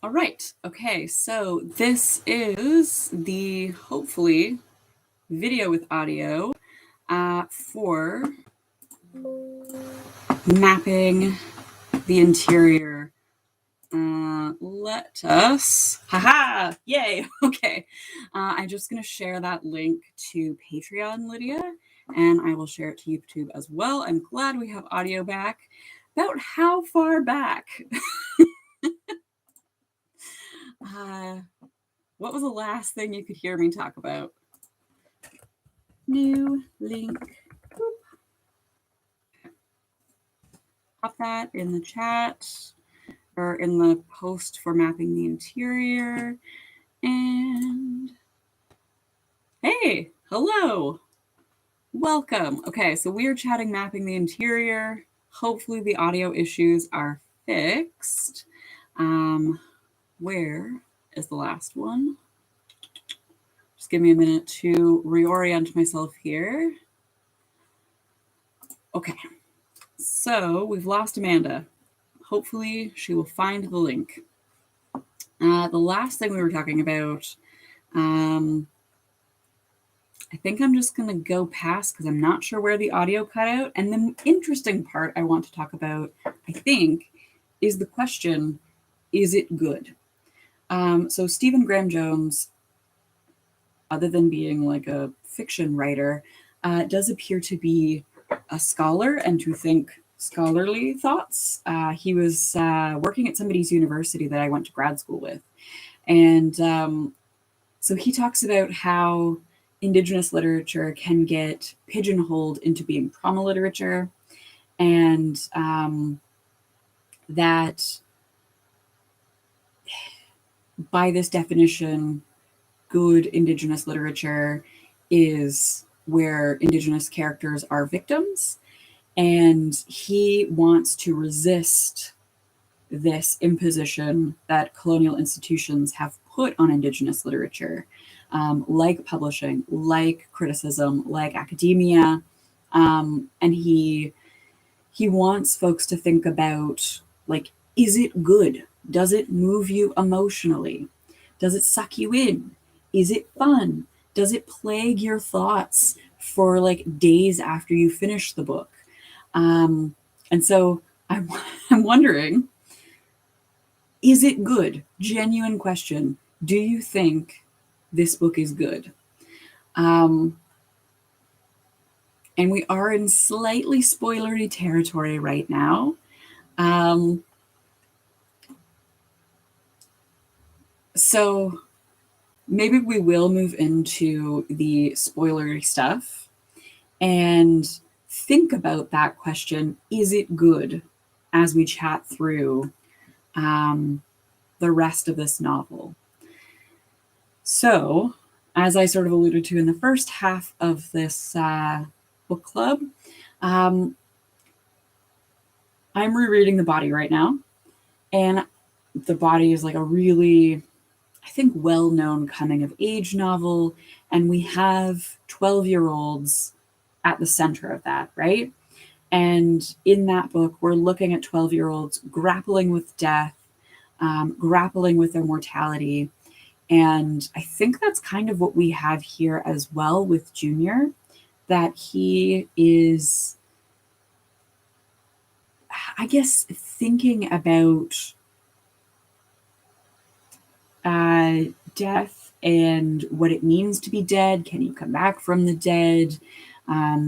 All right. Okay. So this is the hopefully video with audio for mapping the interior. Let us, haha, yay. Okay. I'm just going to share that link to Patreon, Lydia, and I will share it to YouTube as well. I'm glad we have audio back. About how far back? What was the last thing you could hear me talk about? New link. Boop. Pop that in the chat or in the post for mapping the interior. And hey, hello. Welcome. Okay, so we are chatting mapping the interior. Hopefully the audio issues are fixed. Where is the last one? Just give me a minute to reorient myself here. Okay, so we've lost Amanda. Hopefully she will find the link. The last thing we were talking about, I think I'm just going to go past because I'm not sure where the audio cut out. And the interesting part I want to talk about, I think, is the question, is it good? So Stephen Graham Jones, other than being like a fiction writer, does appear to be a scholar and to think scholarly thoughts. He was working at somebody's university that I went to grad school with. And so he talks about how Indigenous literature can get pigeonholed into being trauma literature, and that by this definition, good Indigenous literature is where Indigenous characters are victims, and he wants to resist this imposition that colonial institutions have put on Indigenous literature, like publishing, like criticism, like academia, and he wants folks to think about, like, is it good? Does it move you emotionally? Does it suck you in? Is it fun? Does it plague your thoughts for like days after you finish the book? And so I'm wondering, is it good? Genuine question. Do you think this book is good? And we are in slightly spoilery territory right now. So maybe we will move into the spoilery stuff and think about that question, is it good, as we chat through the rest of this novel. So, as I sort of alluded to in the first half of this book club, I'm rereading The Body right now, and The Body is like a really, I think, well-known coming-of-age novel, and we have 12-year-olds at the center of that, right? And in that book, we're looking at 12-year-olds grappling with death, grappling with their mortality. And I think that's kind of what we have here as well with Junior, that he is, I guess, thinking about death and what it means to be dead. Can you come back from the dead?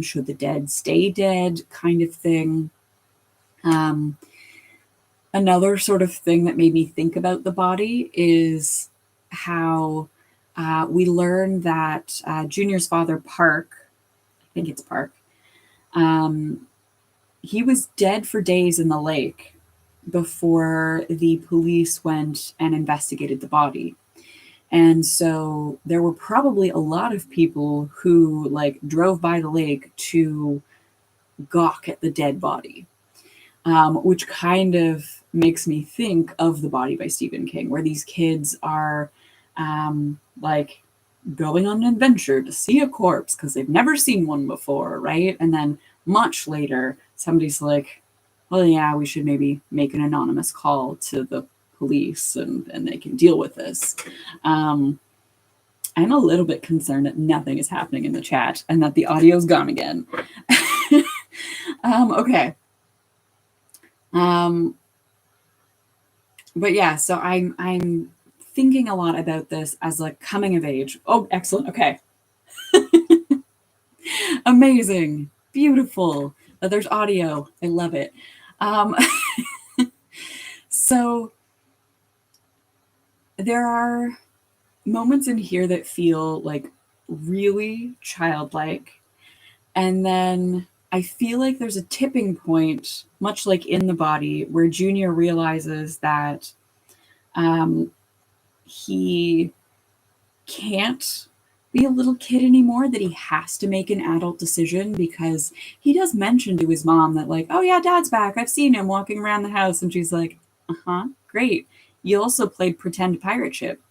Should the dead stay dead, kind of thing. Another sort of thing that made me think about The Body is how we learn that Junior's father, Park, I think it's Park, he was dead for days in the lake before the police went and investigated the body. And so there were probably a lot of people who like drove by the lake to gawk at the dead body, which kind of makes me think of The Body by Stephen King, where these kids are like going on an adventure to see a corpse because they've never seen one before, right? And then much later, somebody's like, well, yeah, we should maybe make an anonymous call to the police and they can deal with this. I'm a little bit concerned that nothing is happening in the chat and that the audio's gone again. Okay. But yeah, so I'm thinking a lot about this as a coming of age. Oh, excellent. Okay. Amazing. Beautiful. There's audio. I love it. So there are moments in here that feel like really childlike. And then I feel like there's a tipping point, much like in the body, where Junior realizes that he can't be a little kid anymore, that he has to make an adult decision, because he does mention to his mom that, like, oh yeah, Dad's back. I've seen him walking around the house. And she's like, uh-huh, great. You also played pretend pirate ship.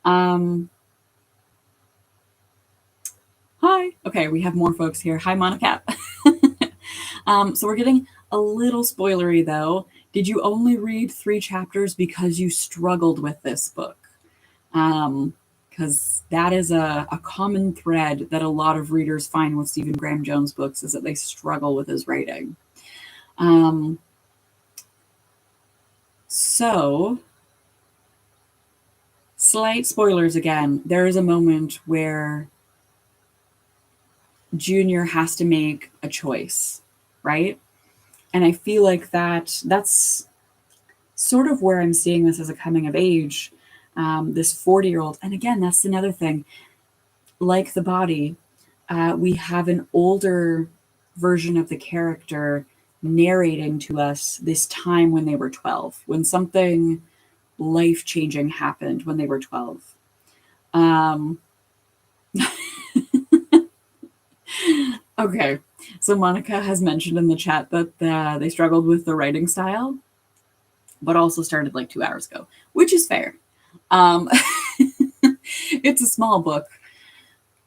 Hi. Okay, we have more folks here. Hi, Monica. So we're getting a little spoilery, though. Did you only read 3 chapters because you struggled with this book? Because that is a common thread that a lot of readers find with Stephen Graham Jones books, is that they struggle with his writing. So, slight spoilers again. There is a moment where Junior has to make a choice, right? And I feel like that's sort of where I'm seeing this as a coming of age. This 40-year-old, and again, that's another thing. Like the body, we have an older version of the character narrating to us this time when they were 12, when something life-changing happened when they were 12. Okay, so Monica has mentioned in the chat that they struggled with the writing style, but also started like 2 hours ago, which is fair. It's a small book,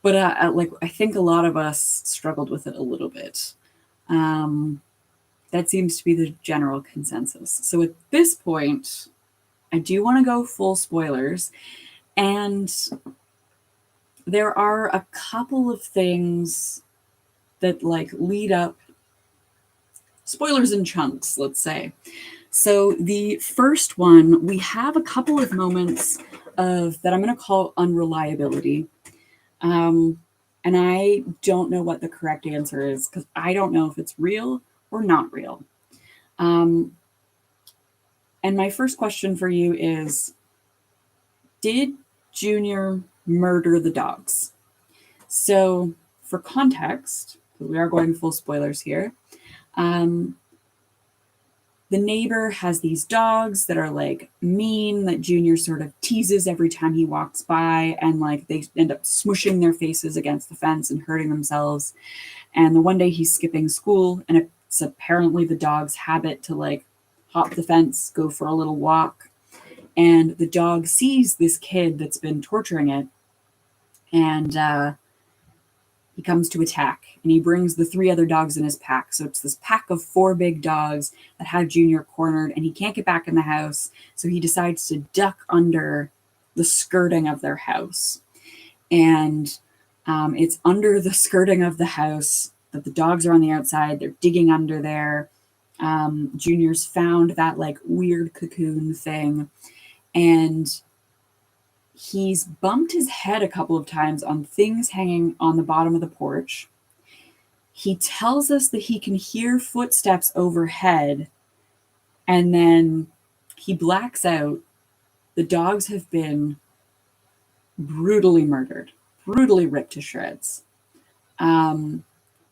but like I think a lot of us struggled with it a little bit. That seems to be the general consensus. So at this point, I do want to go full spoilers, and there are a couple of things that like lead up, spoilers in chunks, let's say. So the first one, we have a couple of moments of that I'm going to call unreliability. And I don't know what the correct answer is, because I don't know if it's real or not real. And my first question for you is, did Junior murder the dogs? So for context, because we are going full spoilers here, the neighbor has these dogs that are like mean, that Junior sort of teases every time he walks by, and like they end up smushing their faces against the fence and hurting themselves. And the one day he's skipping school, and it's apparently the dog's habit to like hop the fence, go for a little walk. And the dog sees this kid that's been torturing it, and he comes to attack, and he brings the 3 other dogs in his pack. So it's this pack of 4 big dogs that have Junior cornered, and he can't get back in the house. So he decides to duck under the skirting of their house. And it's under the skirting of the house that the dogs are on the outside. They're digging under there. Junior's found that like weird cocoon thing, and he's bumped his head a couple of times on things hanging on the bottom of the porch. He tells us that he can hear footsteps overhead, and then he blacks out. The dogs have been brutally murdered, brutally ripped to shreds, to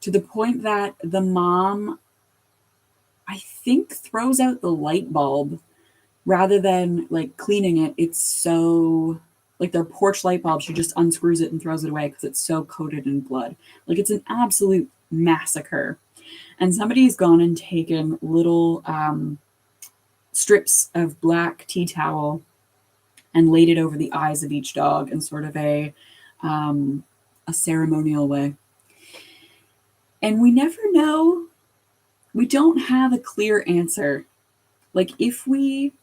the point that the mom, I think, throws out the light bulb rather than like cleaning it. It's so... like their porch light bulb, she just unscrews it and throws it away because it's so coated in blood. Like it's an absolute massacre. And somebody's gone and taken little strips of black tea towel and laid it over the eyes of each dog in sort of a ceremonial way. And we never know. We don't have a clear answer. Like if we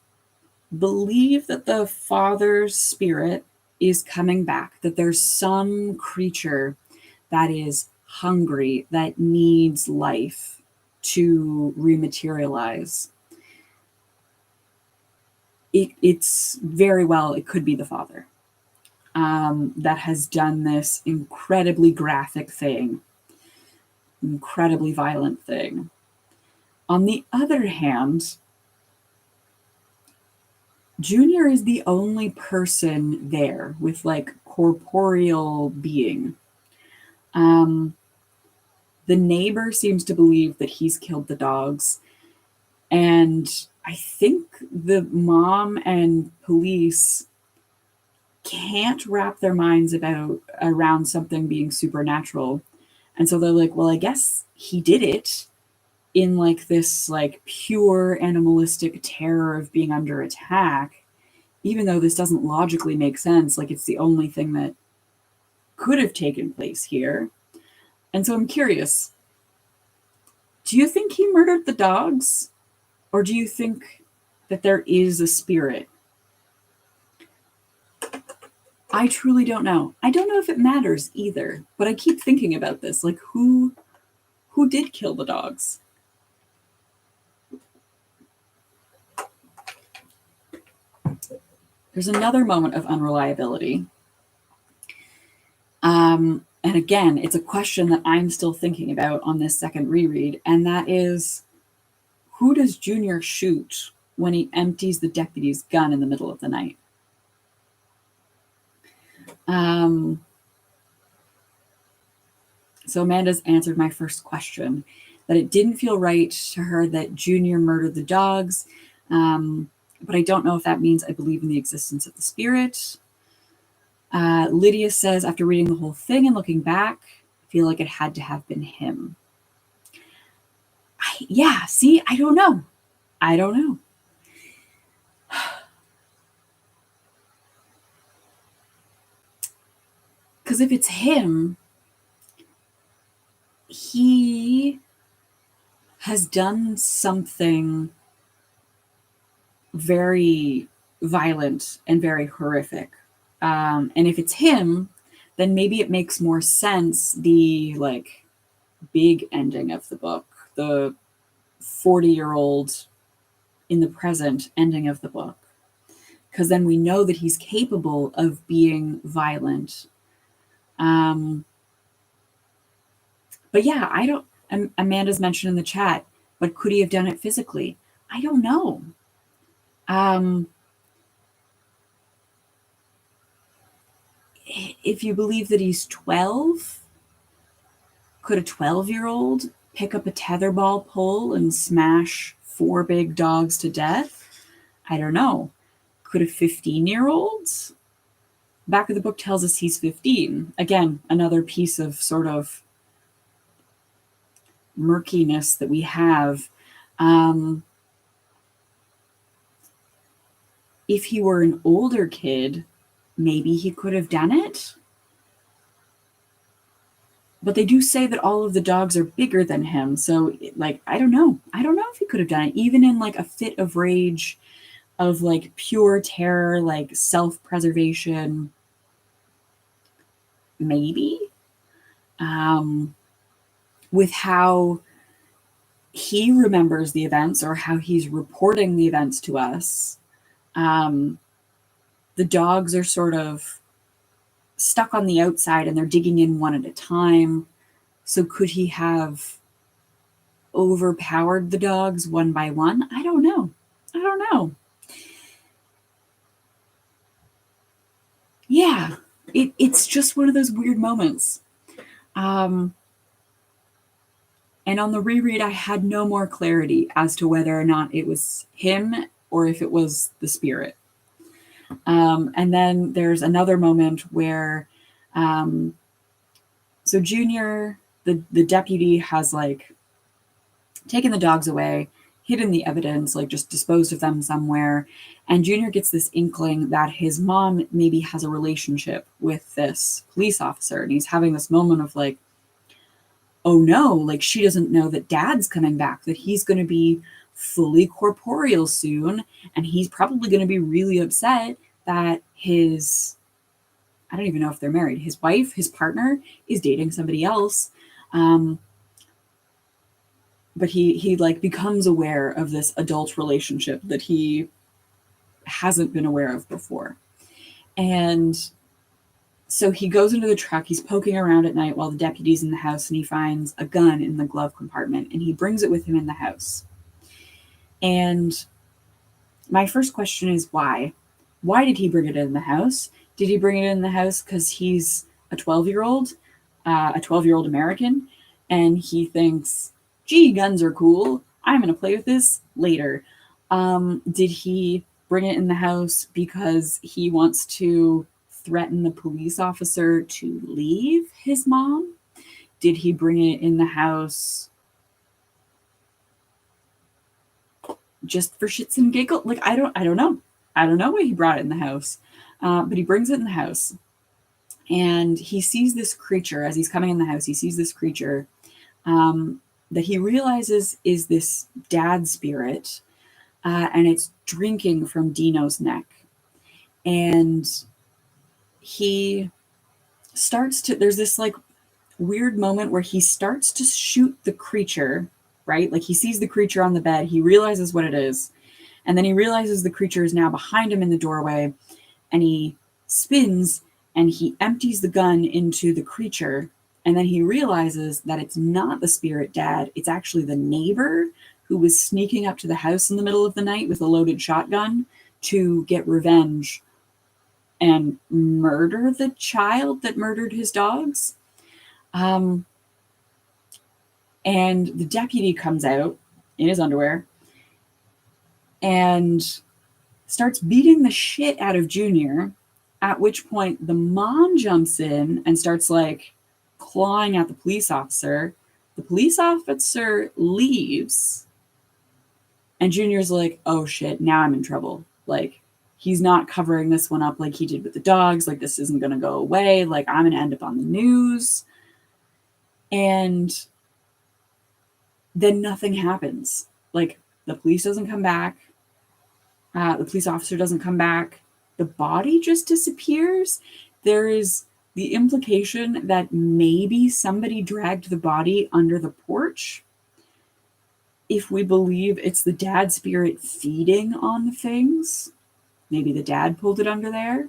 believe that the father's spirit is coming back, that there's some creature that is hungry, that needs life to rematerialize. It's very well, it could be the father that has done this incredibly graphic thing, incredibly violent thing. On the other hand, Junior is the only person there with like corporeal being. The neighbor seems to believe that he's killed the dogs. And I think the mom and police can't wrap their minds around something being supernatural. And so they're like, well, I guess he did it in like this like pure animalistic terror of being under attack, even though this doesn't logically make sense. Like it's the only thing that could have taken place here. And so I'm curious, do you think he murdered the dogs? Or do you think that there is a spirit? I truly don't know. I don't know if it matters either, but I keep thinking about this. Like, who did kill the dogs? There's another moment of unreliability. And again, it's a question that I'm still thinking about on this second reread, and that is, who does Junior shoot when he empties the deputy's gun in the middle of the night? So Amanda's answered my first question, that it didn't feel right to her that Junior murdered the dogs, but I don't know if that means I believe in the existence of the spirit. Lydia says, after reading the whole thing and looking back, I feel like it had to have been him. See, I don't know. Because if it's him, he has done something very violent and very horrific. And if it's him, then maybe it makes more sense, the like big ending of the book, the 40-year-old in the present ending of the book. Because then we know that he's capable of being violent. But yeah, I don't, Amanda's mentioned in the chat, but could he have done it physically? I don't know. If you believe that he's 12, could a 12-year-old pick up a tetherball pole and smash 4 big dogs to death? I don't know. Could a 15-year-old? Back of the book tells us he's 15. Again, another piece of sort of murkiness that we have. If he were an older kid, maybe he could have done it. But they do say that all of the dogs are bigger than him. So, like, I don't know. I don't know if he could have done it. Even in, like, a fit of rage, of, like, pure terror, like, self-preservation. Maybe. With how he remembers the events, or how he's reporting the events to us, the dogs are sort of stuck on the outside and they're digging in one at a time. So could he have overpowered the dogs one by one? I don't know. Yeah, it's just one of those weird moments. And on the reread, I had no more clarity as to whether or not it was him or if it was the spirit. And then there's another moment where, so Junior, the deputy, has like taken the dogs away, hidden the evidence, like just disposed of them somewhere. And Junior gets this inkling that his mom maybe has a relationship with this police officer. And he's having this moment of like, oh no, like she doesn't know that dad's coming back, that he's going to be fully corporeal soon, and he's probably going to be really upset that his, I don't even know if they're married, his wife, his partner, is dating somebody else. But he like becomes aware of this adult relationship that he hasn't been aware of before. And so he goes into the truck, he's poking around at night while the deputy's in the house, and he finds a gun in the glove compartment, and he brings it with him in the house. And my first question is why? Why did he bring it in the house? Did he bring it in the house because he's a 12-year-old American, and he thinks, gee, guns are cool, I'm going to play with this later? Did he bring it in the house because he wants to threaten the police officer to leave his mom? Did he bring it in the house just for shits and giggles? Like, I don't know. I don't know why he brought it in the house. But he brings it in the house, and he sees this creature as he's coming in the house. He sees this creature that he realizes is this dad spirit, and it's drinking from Dino's neck. And he starts to, there's this like weird moment where he starts to shoot the creature, right? Like he sees the creature on the bed, he realizes what it is, and then he realizes the creature is now behind him in the doorway, and he spins and he empties the gun into the creature, and then he realizes that it's not the spirit dad, it's actually the neighbor who was sneaking up to the house in the middle of the night with a loaded shotgun to get revenge and murder the child that murdered his dogs. And the deputy comes out in his underwear and starts beating the shit out of Junior, at which point the mom jumps in and starts like clawing at the police officer. The police officer leaves, and Junior's like, oh shit, now I'm in trouble. Like, he's not covering this one up like he did with the dogs. Like, this isn't going to go away. Like, I'm going to end up on the news. And then nothing happens. Like, the police doesn't come back. The police officer doesn't come back. The body just disappears. There is the implication that maybe somebody dragged the body under the porch. If we believe it's the dad spirit feeding on the things, maybe the dad pulled it under there.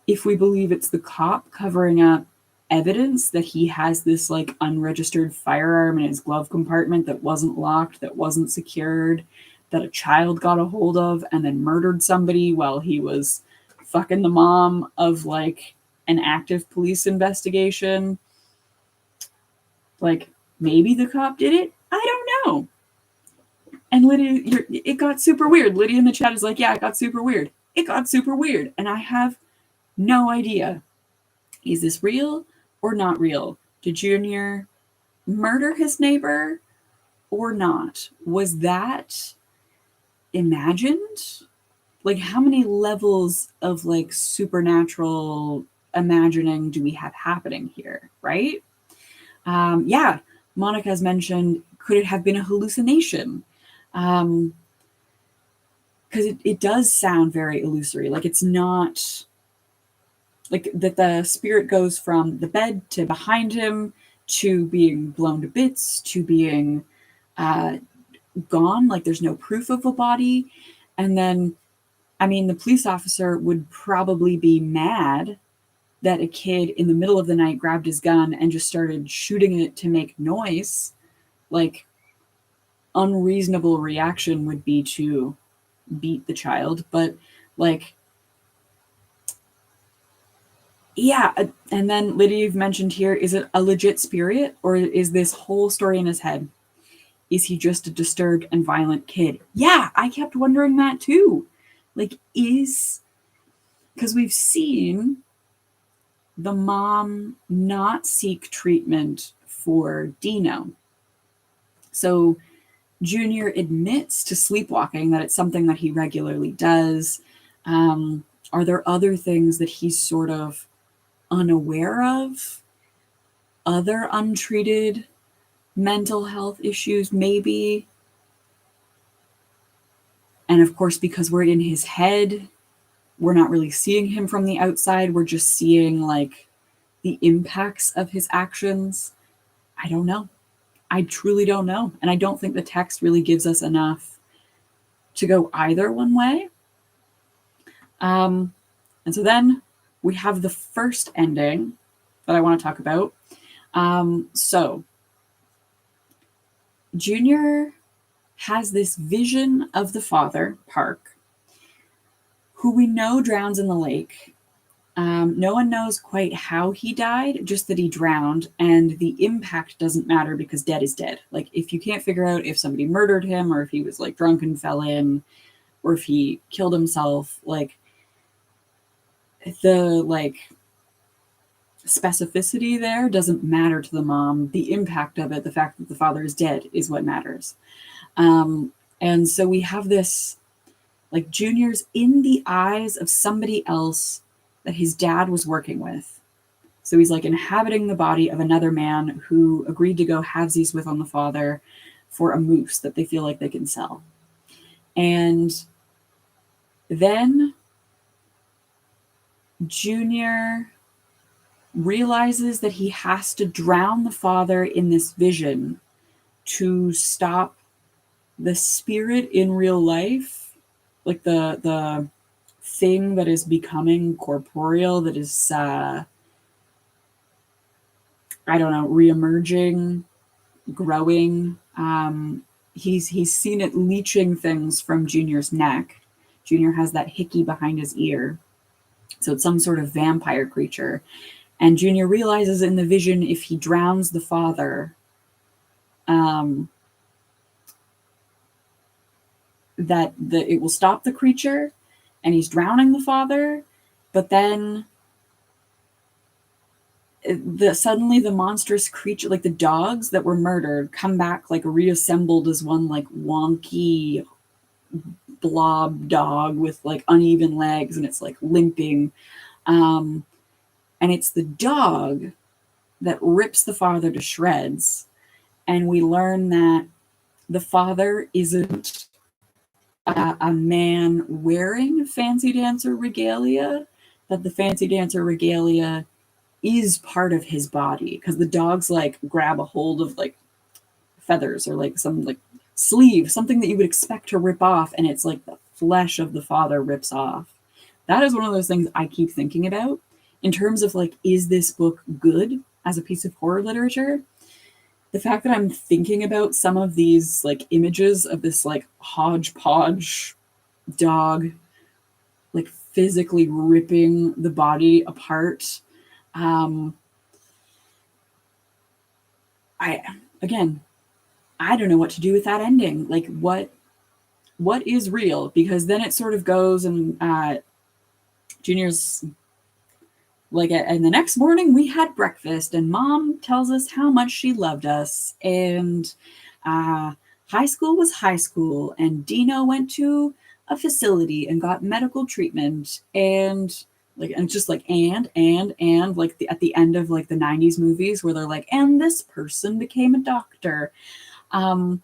If we believe it's the cop covering up evidence that he has this like unregistered firearm in his glove compartment that wasn't locked, that wasn't secured, that a child got a hold of and then murdered somebody while he was fucking the mom of like an active police investigation. Like, maybe the cop did it? I don't know. And Lydia, it got super weird. Lydia in the chat is like, yeah, it got super weird. It got super weird. And I have no idea. Is this real or not real? Did Junior murder his neighbor or not? Was that imagined? Like, how many levels of like supernatural imagining do we have happening here, right? Yeah, Monica's mentioned, could it have been a hallucination? Because it does sound very illusory. Like, it's not like that the spirit goes from the bed to behind him to being blown to bits to being gone. Like, there's no proof of a body. And then, I mean, the police officer would probably be mad that a kid in the middle of the night grabbed his gun and just started shooting it to make noise. Like, unreasonable reaction would be to beat the child. But like, yeah. And then Lydia, you've mentioned here, is it a legit spirit or is this whole story in his head? Is he just a disturbed and violent kid? Yeah, I kept wondering that too. Like, because we've seen the mom not seek treatment for Dino. So Junior admits to sleepwalking, that it's something that he regularly does. Are there other things that he's sort of unaware of? Other untreated mental health issues, maybe? And of course, because we're in his head, we're not really seeing him from the outside. We're just seeing like the impacts of his actions. I don't know. I truly don't know. And I don't think the text really gives us enough to go either one way. And so then we have the first ending that I want to talk about. So Junior has this vision of the father, Park, who we know drowns in the lake. No one knows quite how he died, just that he drowned, and the impact doesn't matter because dead is dead. Like, if you can't figure out if somebody murdered him or if he was like drunk and fell in or if he killed himself, like the like specificity there doesn't matter to the mom. The impact of it, the fact that the father is dead, is what matters. And so we have this, like, Junior's in the eyes of somebody else that his dad was working with. So he's like inhabiting the body of another man who agreed to go halvesies with on the father for a moose that they feel like they can sell. And then Junior realizes that he has to drown the father in this vision to stop the spirit in real life, like the thing that is becoming corporeal, that is I don't know, reemerging, growing. He's seen it leeching things from Junior's neck. Junior has that hickey behind his ear, so it's some sort of vampire creature. And Junior realizes in the vision, if he drowns the father, that it will stop the creature, and he's drowning the father. But then suddenly the monstrous creature, like the dogs that were murdered, come back like reassembled as one like wonky blob dog with like uneven legs, and it's like limping. And it's the dog that rips the father to shreds. And we learn that the father isn't a man wearing fancy dancer regalia, that the fancy dancer regalia is part of his body, because the dogs like grab a hold of like feathers or like some like sleeve, something that you would expect to rip off, and it's like the flesh of the father rips off. That is one of those things I keep thinking about in terms of like, is this book good as a piece of horror literature? The fact that I'm thinking about some of these like images of this like hodgepodge dog like physically ripping the body apart. I don't know what to do with that ending. Like, what is real? Because then it sort of goes and Junior's like, and the next morning we had breakfast and mom tells us how much she loved us, and high school was high school, and Dino went to a facility and got medical treatment, and like, and just like, and like at the end of like the 90s movies where they're like, and this person became a doctor. And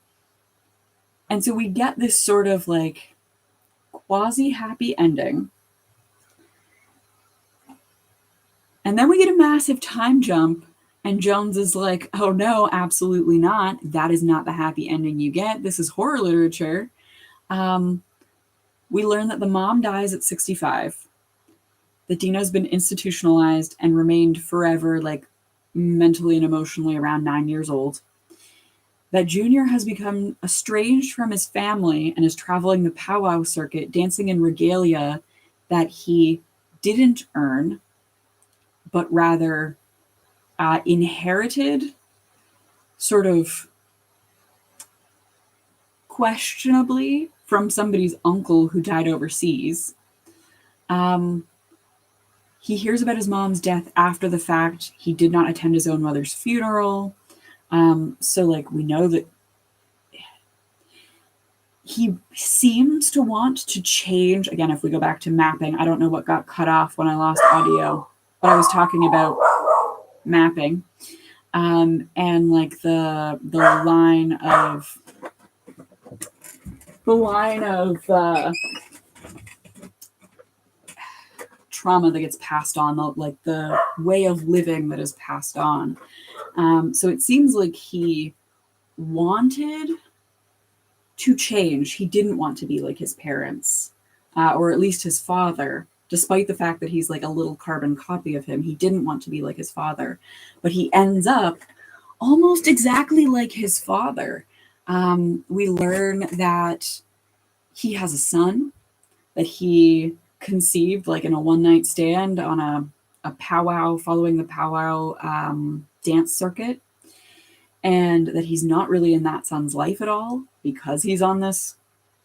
so we get this sort of like quasi happy ending. And then we get a massive time jump, and Jones is like, oh no, absolutely not. That is not the happy ending you get. This is horror literature. We learn that the mom dies at 65, that Dino's been institutionalized and remained forever, like mentally and emotionally around 9 years old, that Junior has become estranged from his family and is traveling the powwow circuit, dancing in regalia that he didn't earn, but rather inherited, sort of questionably, from somebody's uncle who died overseas. He hears about his mom's death after the fact. He did not attend his own mother's funeral. So like, we know that he seems to want to change. Again, if we go back to mapping, I don't know what got cut off when I lost audio, but I was talking about mapping, and like the line of line of trauma that gets passed on, like the way of living that is passed on. So it seems like he wanted to change. He didn't want to be like his parents, or at least his father, despite the fact that he's like a little carbon copy of him. He didn't want to be like his father, but he ends up almost exactly like his father. We learn that he has a son that he conceived like in a one-night stand on a powwow, following the powwow dance circuit, and that he's not really in that son's life at all because he's on this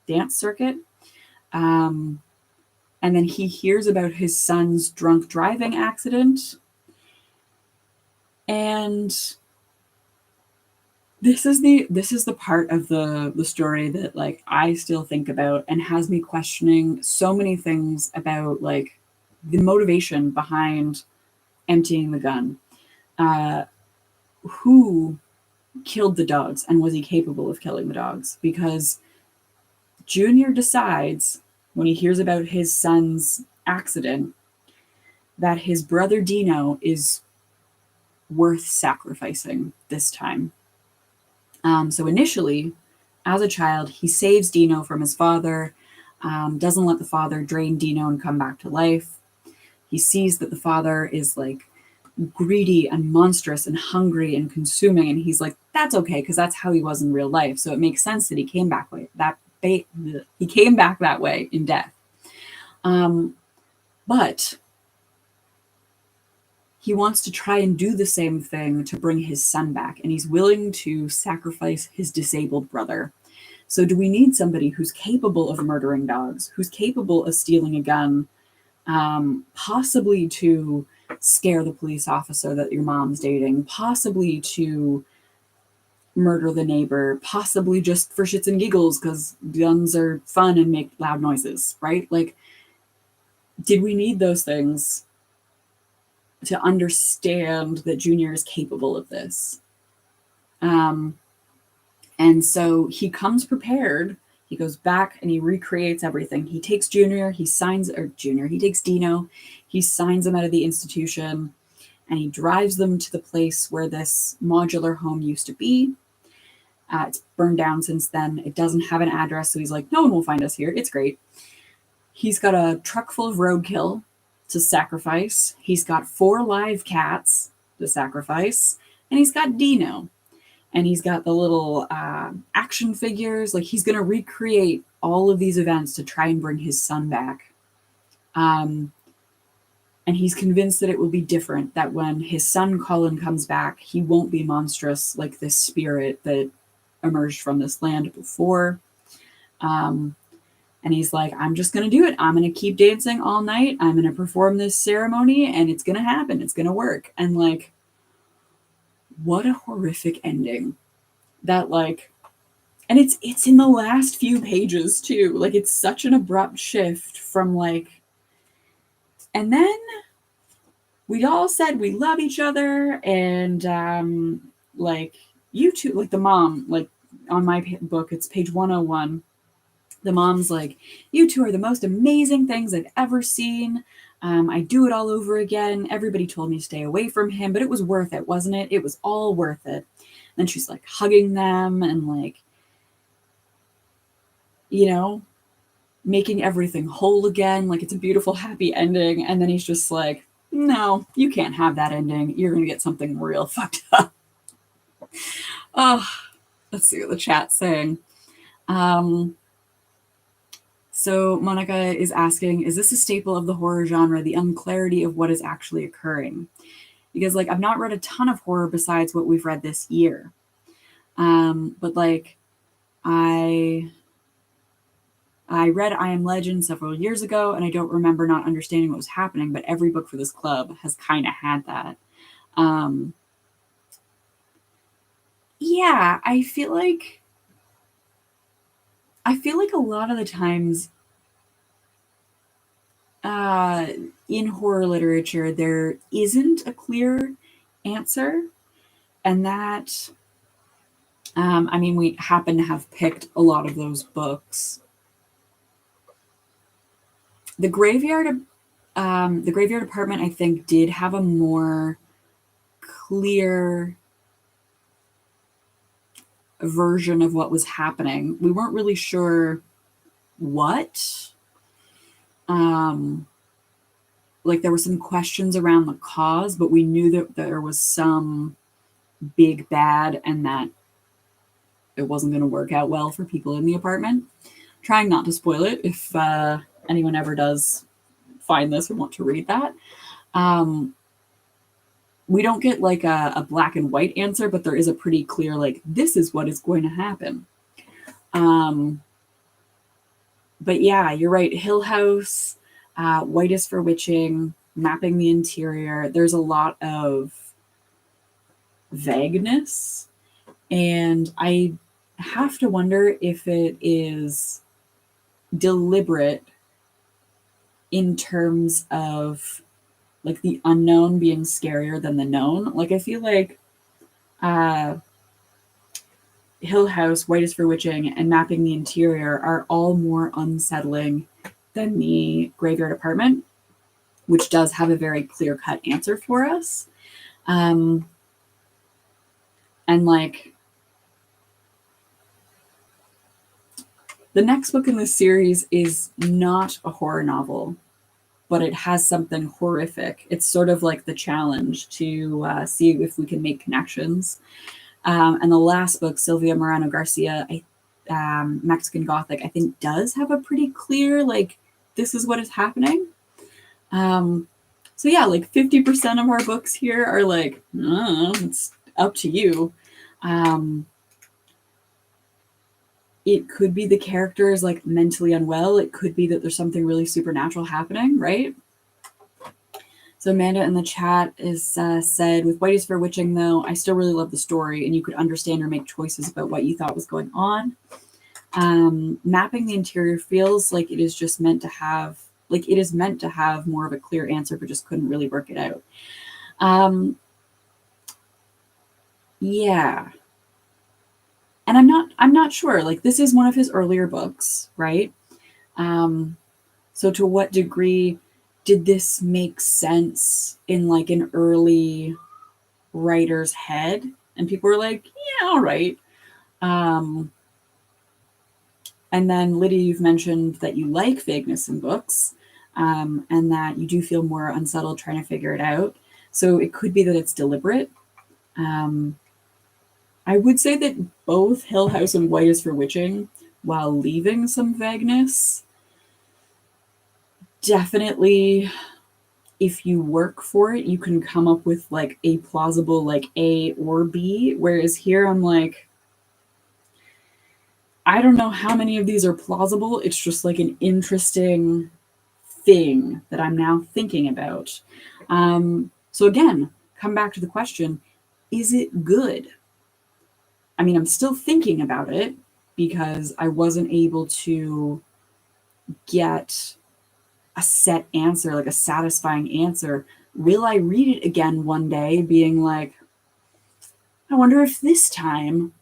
dance circuit. And then he hears about his son's drunk driving accident. And this is the part of the story that like I still think about and has me questioning so many things about like the motivation behind emptying the gun. Who killed the dogs, and was he capable of killing the dogs? Because Junior decides when he hears about his son's accident that his brother Dino is worth sacrificing this time. So initially, as a child, he saves Dino from his father, doesn't let the father drain Dino and come back to life. He sees that the father is like greedy and monstrous and hungry and consuming, and he's like, that's okay, because that's how he was in real life. So it makes sense that he came back that way in death. But he wants to try and do the same thing to bring his son back, and he's willing to sacrifice his disabled brother. So do we need somebody who's capable of murdering dogs, who's capable of stealing a gun, possibly to scare the police officer that your mom's dating, possibly to murder the neighbor, possibly just for shits and giggles because guns are fun and make loud noises, right? Like, did we need those things to understand that Junior is capable of this? And so he comes prepared. He goes back and he recreates everything. He takes he takes Dino, he signs him out of the institution, and he drives them to the place where this modular home used to be. It's burned down since then. It doesn't have an address, so he's like, no one will find us here. It's great. He's got a truck full of roadkill to sacrifice. He's got 4 live cats to sacrifice. And he's got Dino. And he's got the little action figures. Like, he's going to recreate all of these events to try and bring his son back. And he's convinced that it will be different, that when his son Colin comes back, he won't be monstrous like this spirit that emerged from this land before. And he's like, I'm just going to do it. I'm going to keep dancing all night. I'm going to perform this ceremony, and it's going to happen. It's going to work. And like, what a horrific ending. That like, and it's in the last few pages too. Like, it's such an abrupt shift from like, and then we all said we love each other, and like, you two, like the mom, like on my book, it's page 101. The mom's like, you two are the most amazing things I've ever seen. I do it all over again. Everybody told me to stay away from him, but it was worth it, wasn't it? It was all worth it. And she's like hugging them and like, you know, making everything whole again. Like, it's a beautiful, happy ending. And then he's just like, no, you can't have that ending. You're going to get something real fucked up. Oh, let's see what the chat's saying. So Monica is asking, is this a staple of the horror genre, the unclarity of what is actually occurring? Because like, I've not read a ton of horror besides what we've read this year. But like, I read I Am Legend several years ago, and I don't remember not understanding what was happening, but every book for this club has kind of had that. Yeah, I feel like a lot of the times in horror literature, there isn't a clear answer, and that I mean, we happen to have picked a lot of those books. The graveyard apartment, I think, did have a more clear version of what was happening. We weren't really sure what. Like there were some questions around the cause, but we knew that there was some big bad and that it wasn't going to work out well for people in the apartment. Trying not to spoil it if anyone ever does find this and want to read that. We don't get like a black and white answer, but there is a pretty clear, like, this is what is going to happen. But yeah, you're right. Hill House, White is for Witching, Mapping the Interior. There's a lot of vagueness. And I have to wonder if it is deliberate in terms of like the unknown being scarier than the known. Like I feel like Hill House, White is for Witching, and Mapping the Interior are all more unsettling than the Graveyard Apartment, which does have a very clear-cut answer for us. And like the next book in this series is not a horror novel, but it has something horrific. It's sort of like the challenge to see if we can make connections. And the last book, Sylvia Morano Garcia, Mexican Gothic, I think does have a pretty clear, like, this is what is happening. So yeah, like 50% of our books here are like, it's up to you. It could be the character is like mentally unwell. It could be that there's something really supernatural happening, right? So Amanda in the chat is said, with White is for Witching, though, I still really love the story, and you could understand or make choices about what you thought was going on. Mapping the Interior feels like it is just meant to have, like it is meant to have more of a clear answer, but just couldn't really work it out. Yeah. And I'm not sure. Like this is one of his earlier books, right? So to what degree did this make sense in like an early writer's head? And people were like, yeah, all right. And then Lydia, you've mentioned that you like vagueness in books, and that you do feel more unsettled trying to figure it out. So it could be that it's deliberate. I would say that both Hill House and White is for Witching, while leaving some vagueness, definitely, if you work for it, you can come up with like a plausible like A or B. Whereas here I'm like, I don't know how many of these are plausible. It's just like an interesting thing that I'm now thinking about. So again, come back to the question, is it good? I mean, I'm still thinking about it because I wasn't able to get a set answer, like a satisfying answer. Will I read it again one day being like, I wonder if this time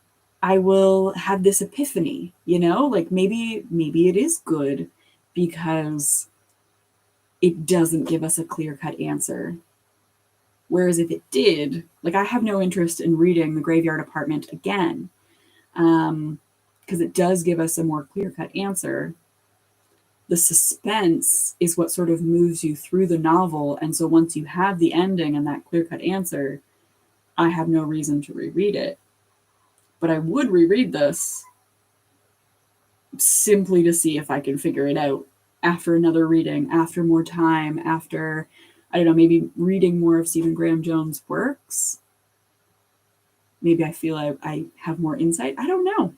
I will have this epiphany, you know, like maybe it is good because it doesn't give us a clear-cut answer. Whereas if it did, like I have no interest in reading The Graveyard Apartment again, because it does give us a more clear-cut answer. The suspense is what sort of moves you through the novel. And so once you have the ending and that clear-cut answer, I have no reason to reread it. But I would reread this simply to see if I can figure it out after another reading, after more time, after, I don't know, maybe reading more of Stephen Graham Jones' works. Maybe I feel I have more insight. I don't know.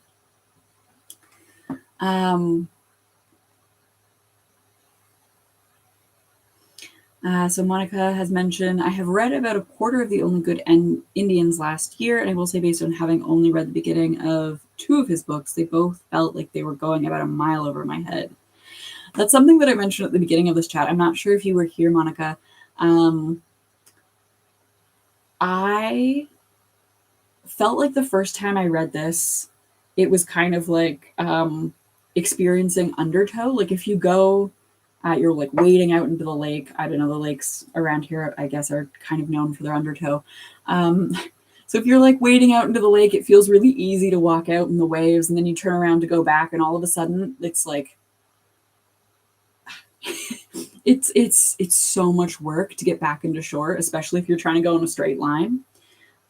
So Monica has mentioned, I have read about a quarter of the Only Good Indians last year, and I will say based on having only read the beginning of 2 of his books, they both felt like they were going about a mile over my head. That's something that I mentioned at the beginning of this chat. I'm not sure if you were here, Monica. I felt like the first time I read this, it was kind of like experiencing undertow. Like if you go, you're like wading out into the lake. I don't know, the lakes around here, I guess, are kind of known for their undertow. So if you're like wading out into the lake, it feels really easy to walk out in the waves, and then you turn around to go back, and all of a sudden it's like it's so much work to get back into shore, especially if you're trying to go in a straight line.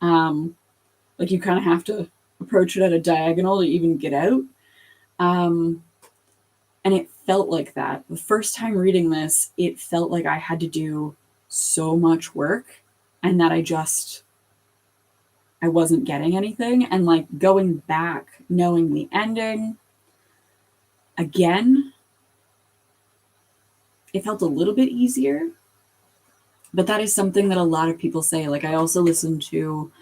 Like you kind of have to approach it at a diagonal to even get out. And it felt like that. The first time reading this, it felt like I had to do so much work and that I wasn't getting anything. And like going back, knowing the ending, again, it felt a little bit easier. But that is something that a lot of people say. Like I also listened to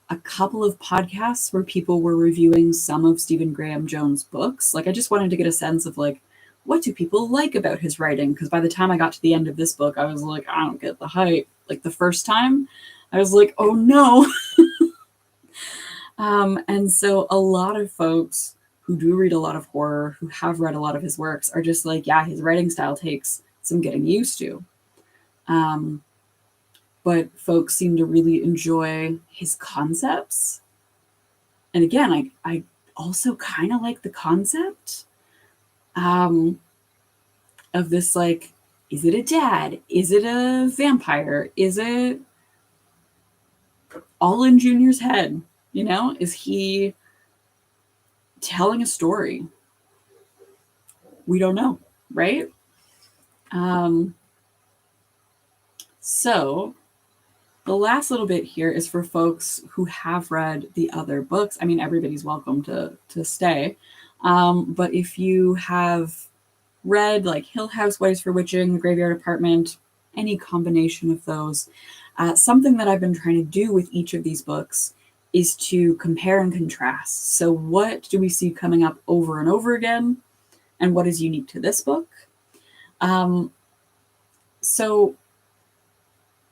a couple of podcasts where people were reviewing some of Stephen Graham Jones' books. Like I just wanted to get a sense of like, what do people like about his writing? Because by the time I got to the end of this book, I was like, I don't get the hype. Like the first time, I was like, oh no. And so a lot of folks who do read a lot of horror, who have read a lot of his works, are just like, yeah, his writing style takes some getting used to. But folks seem to really enjoy his concepts. And again, I also kind of like the concept of this, like, is it a dad? Is it a vampire? Is it all in Junior's head? You know, is he telling a story? We don't know, right? So the last little bit here is for folks who have read the other books. I mean, everybody's welcome to stay. But if you have read like Hill House, What is for Witching, The Graveyard Apartment, any combination of those, something that I've been trying to do with each of these books is to compare and contrast. So what do we see coming up over and over again? And what is unique to this book? So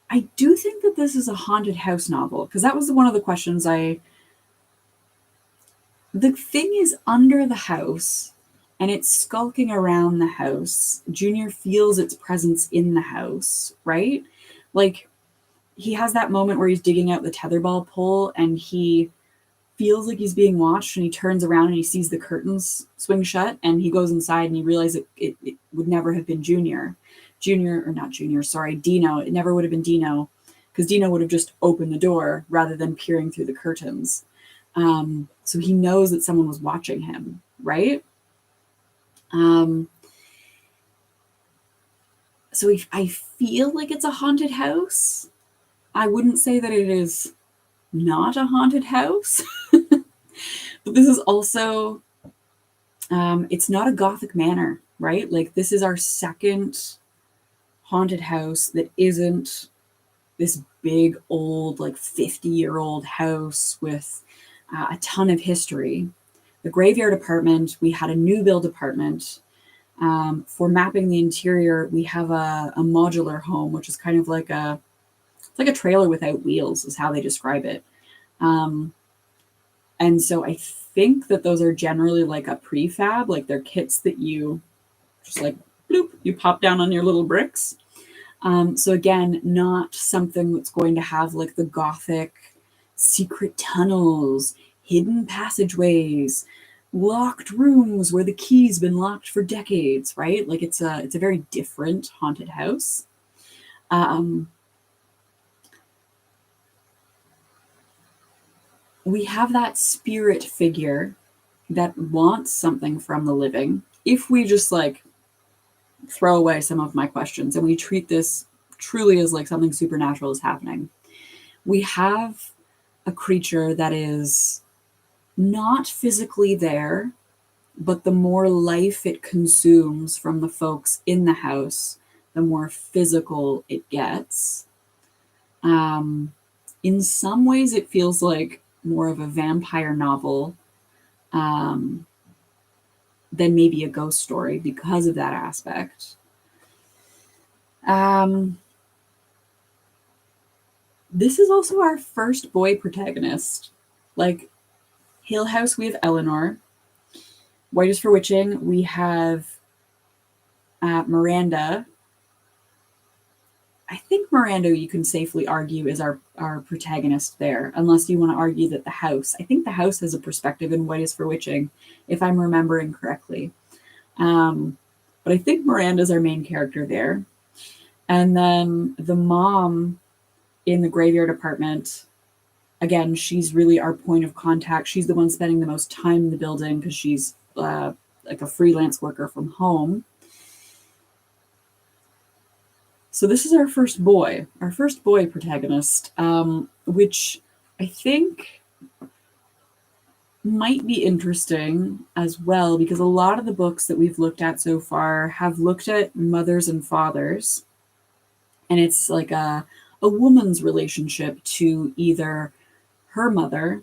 I do think that this is a haunted house novel, because that was one of the questions the thing is under the house and it's skulking around the house. Junior feels its presence in the house, right? Like he has that moment where he's digging out the tetherball pole and he feels like he's being watched, and he turns around and he sees the curtains swing shut, and he goes inside and he realizes it would never have been Dino. It never would have been Dino, because Dino would have just opened the door rather than peering through the curtains. So he knows that someone was watching him, right? So if I feel like it's a haunted house, I wouldn't say that it is not a haunted house. But this is also, it's not a Gothic manor, right? Like this is our second haunted house that isn't this big old like 50-year-old house with a ton of history. The Graveyard Apartment, we had a new build apartment. For mapping the interior, we have a modular home, which is kind of like a trailer without wheels is how they describe it. And so I think that those are generally like a prefab, like they're kits that you just like bloop, you pop down on your little bricks. So again, not something that's going to have like the Gothic secret tunnels, hidden passageways, locked rooms where the key's been locked for decades, right? Like it's a very different haunted house. We have that spirit figure that wants something from the living. If we just like throw away some of my questions and we treat this truly as like something supernatural is happening, we have a creature that is not physically there, but the more life it consumes from the folks in the house, the more physical it gets. In some ways, it feels like more of a vampire novel than maybe a ghost story because of that aspect. This is also our first boy protagonist. like Hill House, we have Eleanor. White is for Witching, we have Miranda. I think Miranda, you can safely argue, is our protagonist there, unless you want to argue that the house. I think the house has a perspective in White is for Witching, if I'm remembering correctly. But I think Miranda's our main character there. And then the mom in the graveyard apartment, again, she's really our point of contact. She's the one spending the most time in the building because she's like a freelance worker from home. So this is our first boy protagonist, which I think might be interesting as well, because a lot of the books that we've looked at so far have looked at mothers and fathers, and it's like a woman's relationship to either her mother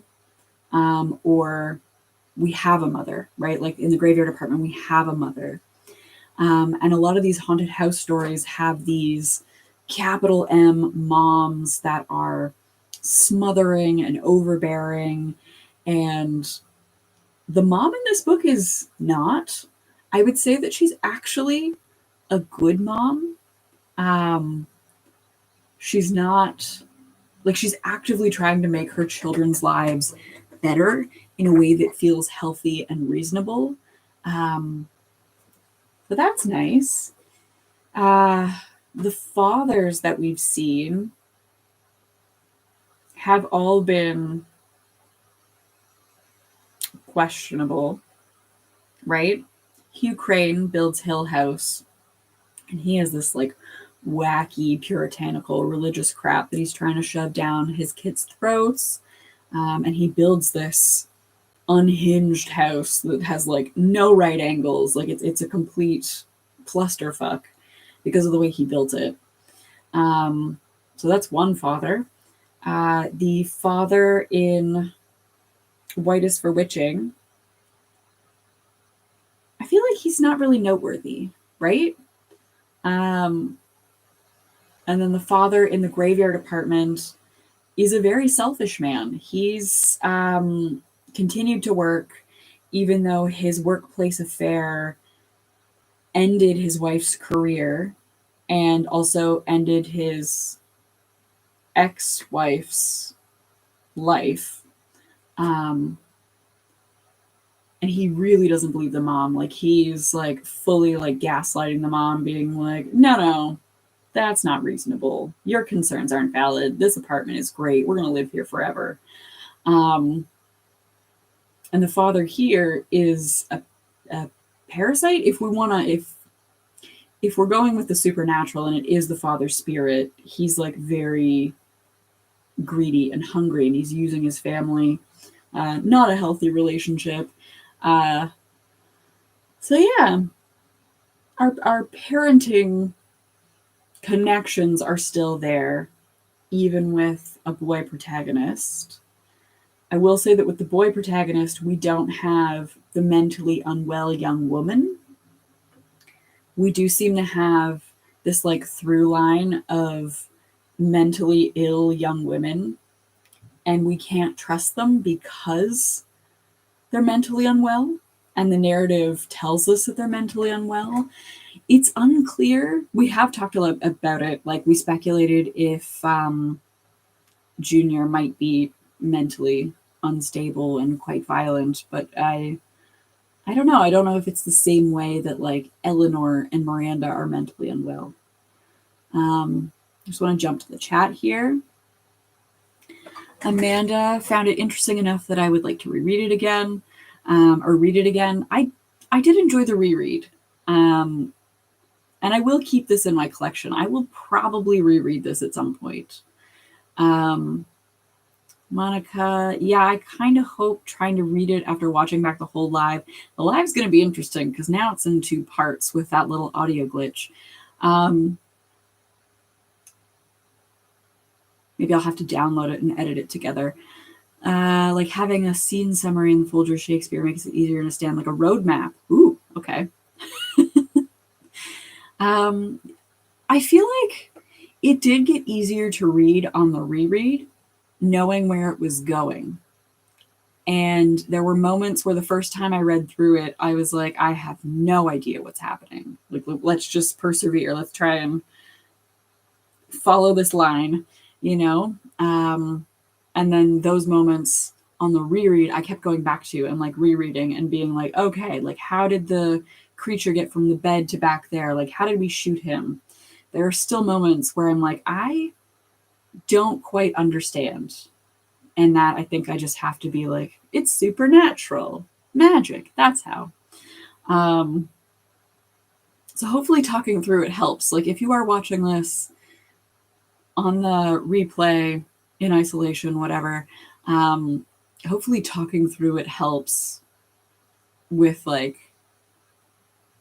or we have a mother, right? Like in the graveyard apartment, we have a mother. And a lot of these haunted house stories have these capital M moms that are smothering and overbearing. And the mom in this book is not. I would say that she's actually a good mom. She's not, like, she's actively trying to make her children's lives better in a way that feels healthy and reasonable. So that's nice. The fathers that we've seen have all been questionable, right? Hugh Crane builds Hill House, and he has this like wacky puritanical religious crap that he's trying to shove down his kids' throats. And he builds this unhinged house that has like no right angles. Like it's a complete clusterfuck because of the way he built it. So that's one father. The father in White is for Witching, I feel like he's not really noteworthy, right? And then the father in the graveyard apartment is a very selfish man. He's continued to work even though his workplace affair ended his wife's career and also ended his ex-wife's life. And he really doesn't believe the mom. Like, he's like fully like gaslighting the mom, being like, no, that's not reasonable. Your concerns aren't valid. This apartment is great. We're going to live here forever. And the father here is a parasite. If we want to, if we're going with the supernatural and it is the father's spirit, he's like very greedy and hungry, and he's using his family. Not a healthy relationship. So yeah, our parenting connections are still there, even with a boy protagonist. I will say that with the boy protagonist, we don't have the mentally unwell young woman. We do seem to have this like through line of mentally ill young women, and we can't trust them because they're mentally unwell, and the narrative tells us that they're mentally unwell. It's unclear. We have talked a lot about it. Like, we speculated if Junior might be mentally unstable and quite violent, but I don't know. I don't know if it's the same way that like Eleanor and Miranda are mentally unwell. Just want to jump to the chat here. Amanda found it interesting enough that I would like to reread it again, or read it again. I did enjoy the reread, and I will keep this in my collection. I will probably reread this at some point. Monica, yeah, I kind of hope trying to read it after watching back the whole live. The live's going to be interesting because now it's in 2 parts with that little audio glitch. Maybe I'll have to download it and edit it together. Like having a scene summary in the Folger Shakespeare makes it easier to understand, like a roadmap. Ooh, okay. I feel like it did get easier to read on the reread, knowing where it was going. And there were moments where the first time I read through it, I was like, I have no idea what's happening. Like, let's just persevere. Let's try and follow this line, you know? And then those moments on the reread, I kept going back to and like rereading and being like, okay, like how did the creature get from the bed to back there? Like, how did we shoot him? There are still moments where I'm like, I don't quite understand. And that I think I just have to be like, it's supernatural magic. That's how. So hopefully talking through it helps. Like if you are watching this on the replay in isolation, whatever, hopefully talking through it helps with like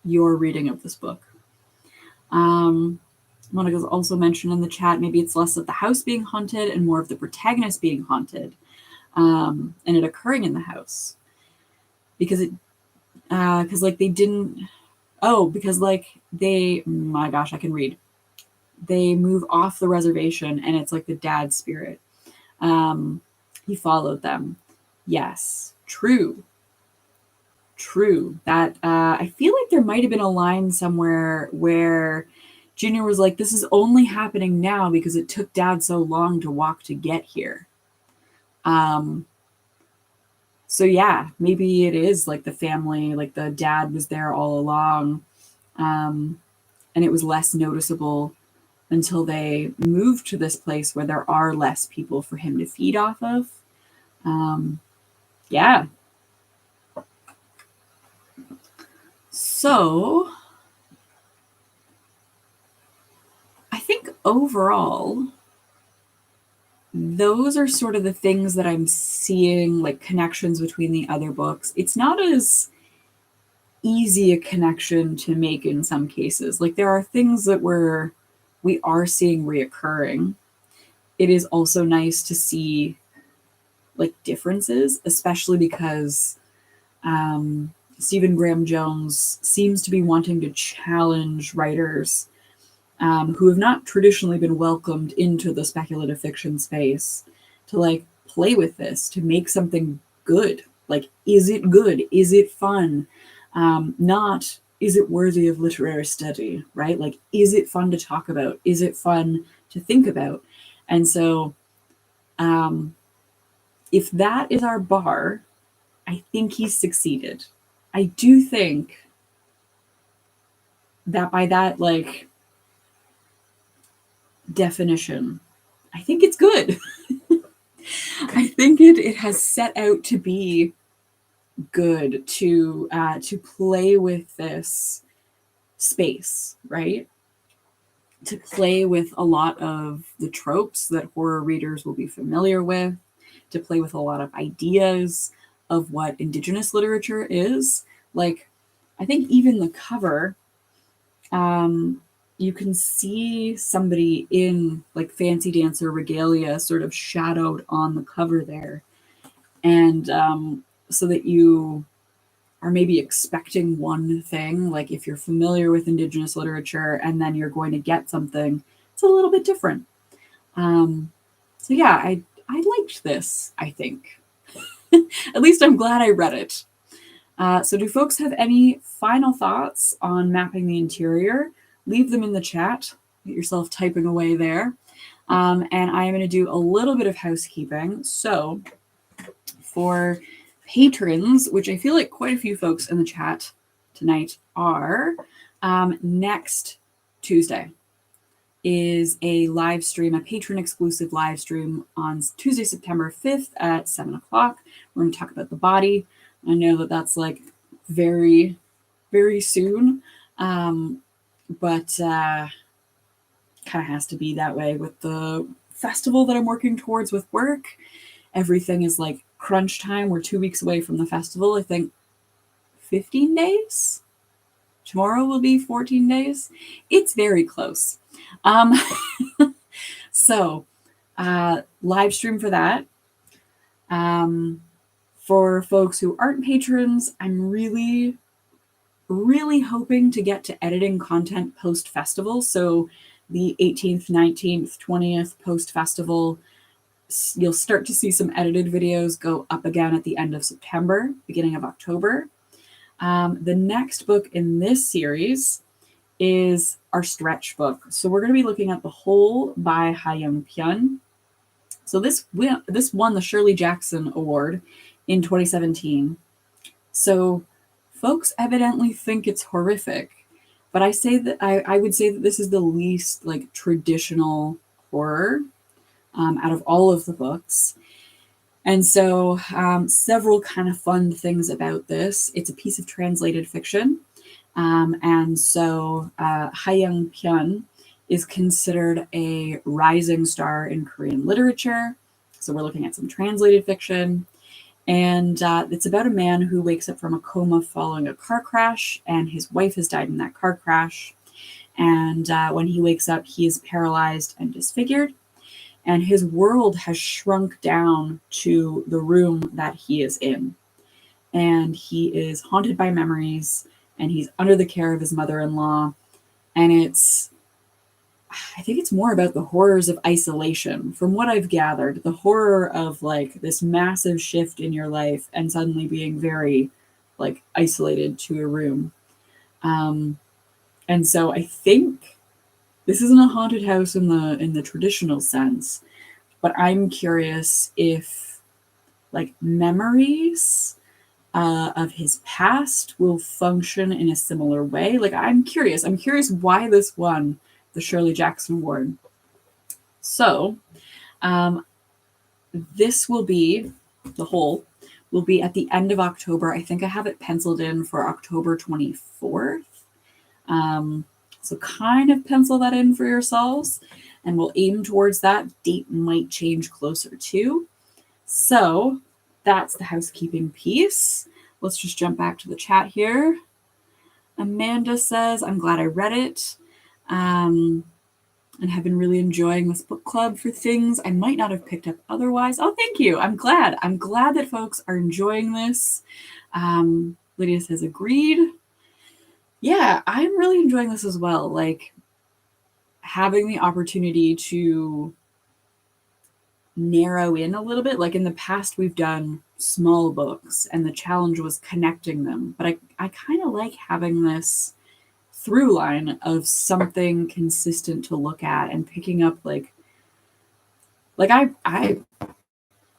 your reading of this book. I want to also mention in the chat, maybe it's less of the house being haunted and more of the protagonist being haunted, and it occurring in the house. Because like they didn't, because like they, my gosh, I can read. They move off the reservation and it's like the dad's spirit. He followed them. Yes, true. That I feel like there might have been a line somewhere where Junior was like, this is only happening now because it took Dad so long to walk to get here. So yeah, maybe it is like the family, like the dad was there all along, and it was less noticeable until they moved to this place where there are less people for him to feed off of. Yeah. So I think overall, those are sort of the things that I'm seeing, like connections between the other books. It's not as easy a connection to make in some cases. Like there are things that we are seeing reoccurring. It is also nice to see like differences, especially because Stephen Graham Jones seems to be wanting to challenge writers who have not traditionally been welcomed into the speculative fiction space to like play with this, to make something good. Like, is it good? Is it fun? Not, is it worthy of literary study, right? Like, is it fun to talk about? Is it fun to think about? And so if that is our bar, I think he's succeeded. I do think that by that, like, definition, I think it's good. I think it has set out to be good, to play with this space, right? To play with a lot of the tropes that horror readers will be familiar with, to play with a lot of ideas of what Indigenous literature is. Like, I think even the cover, you can see somebody in like fancy dancer regalia sort of shadowed on the cover there. And so that you are maybe expecting one thing, like if you're familiar with Indigenous literature and then you're going to get something, it's a little bit different. So yeah, I liked this, I think. At least I'm glad I read it. So do folks have any final thoughts on mapping the interior? Leave them in the chat. Get yourself typing away there. And I am going to do a little bit of housekeeping. So for patrons, which I feel like quite a few folks in the chat tonight are, next Tuesday is a live stream, a patron exclusive live stream on Tuesday, September 5th at 7 o'clock. We're going to talk about the body. I know that that's like very, very soon, but kind of has to be that way with the festival that I'm working towards with work. Everything is like crunch time. We're 2 weeks away from the festival. I think 15 days. Tomorrow will be 14 days. It's very close. So live stream for that. For folks who aren't patrons, I'm really, really hoping to get to editing content post-festival. So the 18th, 19th, 20th post-festival, you'll start to see some edited videos go up again at the end of September, beginning of October. The next book in this series is our stretch book. So we're going to be looking at The Hole by Ha-Young Pyun. So this won the Shirley Jackson Award in 2017. So folks evidently think it's horrific, but I would say that this is the least like traditional horror out of all of the books. And so several kind of fun things about this. It's a piece of translated fiction. And so Ha-Young Pyun is considered a rising star in Korean literature. So we're looking at some translated fiction. And it's about a man who wakes up from a coma following a car crash, and his wife has died in that car crash. And when he wakes up, he is paralyzed and disfigured. And his world has shrunk down to the room that he is in. And he is haunted by memories, and he's under the care of his mother-in-law. And I think it's more about the horrors of isolation. From what I've gathered, the horror of like this massive shift in your life and suddenly being very like isolated to a room. And so I think this isn't a haunted house in the traditional sense, but I'm curious if like memories of his past will function in a similar way. Like I'm curious why this won the Shirley Jackson Award. So this will be, The Hole will be at the end of October. I think I have it penciled in for October 24th. So kind of pencil that in for yourselves, and we'll aim towards that. Date might change closer too. So that's the housekeeping piece. Let's just jump back to the chat here. Amanda says, I'm glad I read it. And have been really enjoying this book club for things I might not have picked up otherwise. Oh, thank you. I'm glad that folks are enjoying this. Lydia says, agreed. Yeah, I'm really enjoying this as well. Like having the opportunity to narrow in a little bit. Like in the past, we've done small books and the challenge was connecting them. But I kind of like having this through line of something consistent to look at and picking up like I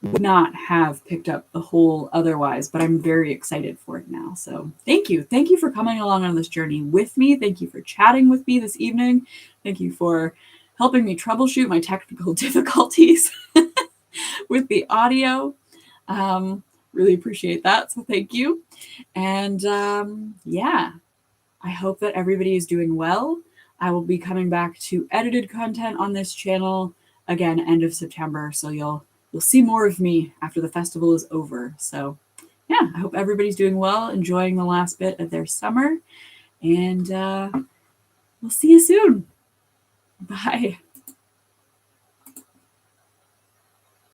would not have picked up The Hole otherwise, but I'm very excited for it now. So thank you for coming along on this journey with me. Thank you for chatting with me this evening. Thank you for helping me troubleshoot my technical difficulties with the audio. Really appreciate that, so thank you. And yeah, I hope that everybody is doing well. I will be coming back to edited content on this channel again end of September, so you'll see more of me after the festival is over. So yeah, I hope everybody's doing well, enjoying the last bit of their summer, and we'll see you soon. Bye.